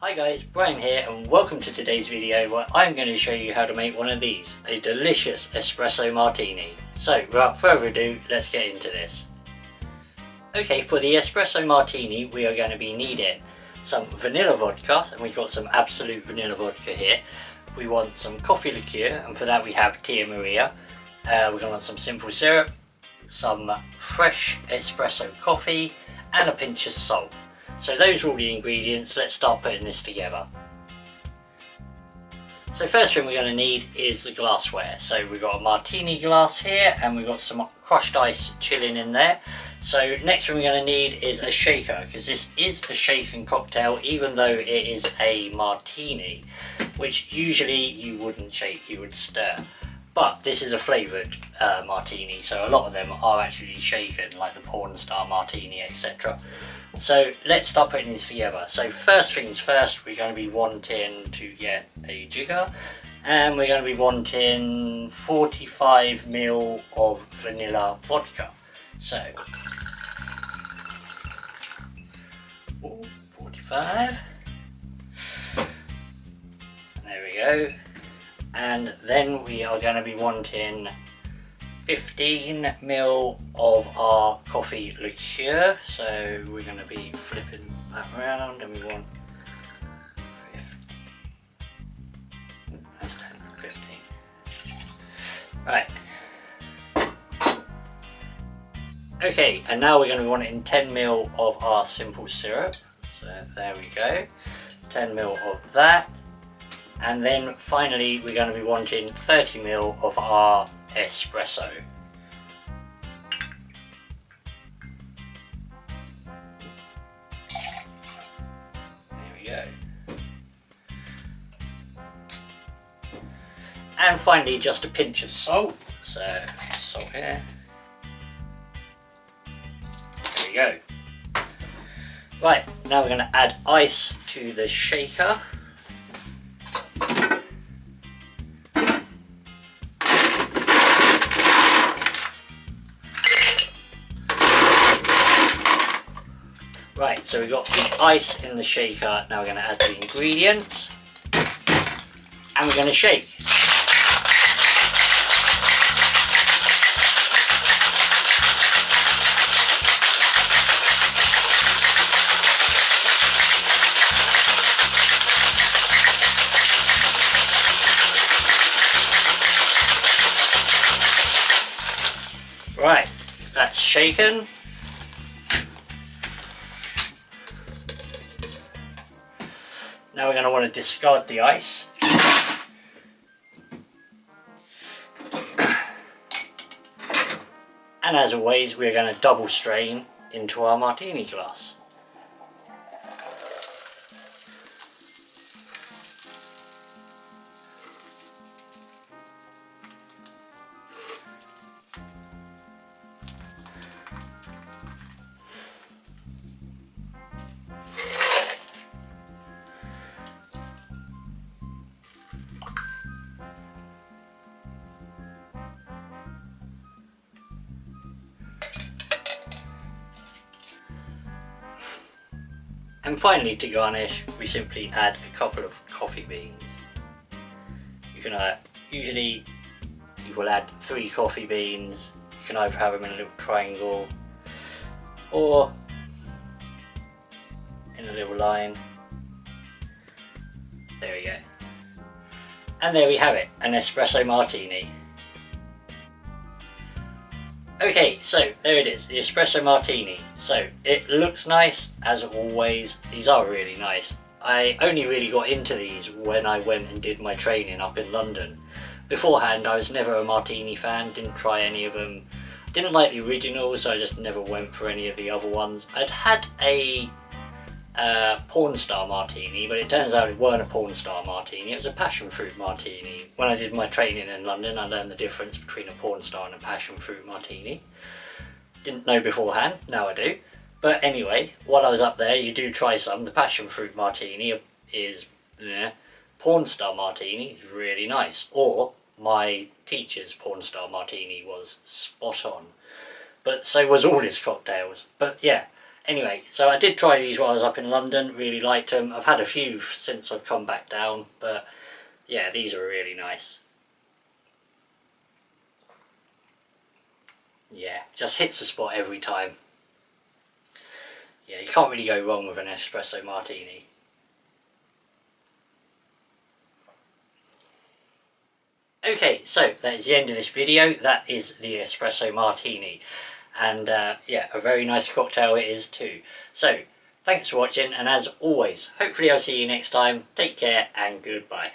Hi guys, Brian here and welcome to today's video where I'm going to show you how to make one of these, a delicious espresso martini. So without further ado, let's get into this. Okay, for the espresso martini we are going to be needing some vanilla vodka, and we've got some Absolut Vanilla Vodka here. We want some coffee liqueur, and for that we have Tia Maria. We're going to want some simple syrup, some fresh espresso coffee and a pinch of salt. So those are all the ingredients. Let's start putting this together. So first thing we're going to need is the glassware. So we've got a martini glass here and we've got some crushed ice chilling in there. So next thing we're going to need is a shaker, because this is a shaken cocktail even though it is a martini, which usually you wouldn't shake, you would stir. But this is a flavoured martini, so a lot of them are actually shaken, like the porn star martini, etc. So let's start putting this together. So first things first, we're going to be wanting to get a jigger, and we're going to be wanting 45 ml of vanilla vodka. So 45, and there we go. And then we are going to be wanting 15 ml of our coffee liqueur. So we're going to be flipping that around, and we want 15. That's 10, 15. Right. Okay, and now we're going to be wanting 10 ml of our simple syrup. So there we go. 10 ml of that. And then finally we're going to be wanting 30 ml of our espresso. There we go. And finally just a pinch of salt. So salt here. There we go. Right, now we're going to add ice to the shaker. Right, so we've got the ice in the shaker. Now we're going to add the ingredients and we're going to shake. Right, that's shaken. Now we're going to want to discard the ice. And as always, we're going to double strain into our martini glass. And finally, to garnish, we simply add a couple of coffee beans. You can usually you will add 3 coffee beans. You can either have them in a little triangle or in a little line. There we go. And there we have it, an espresso martini. Okay, so there it is, the espresso martini. So it looks nice, as always. These are really nice. I only really got into these when I went and did my training up in London. Beforehand, I was never a martini fan, didn't try any of them. Didn't like the original, so I just never went for any of the other ones. I'd had a porn star martini, but it turns out it weren't a porn star martini, it was a passion fruit martini. When I did my training in London, I learned the difference between a porn star and a passion fruit martini. Didn't know beforehand, now I do. But anyway, while I was up there, you do try some. The passion fruit martini is porn star martini is really nice. Or my teacher's porn star martini was spot on. But so was all his cocktails. But yeah, Anyway, so I did try these while I was up in London, really liked them. I've had a few since I've come back down, but yeah, these are really nice. Yeah, just hits the spot every time. Yeah, you can't really go wrong with an espresso martini. Okay, so that is the end of this video. That is the Espresso Martini. And yeah, a very nice cocktail it is too. So, thanks for watching, and as always, hopefully I'll see you next time. Take care and goodbye.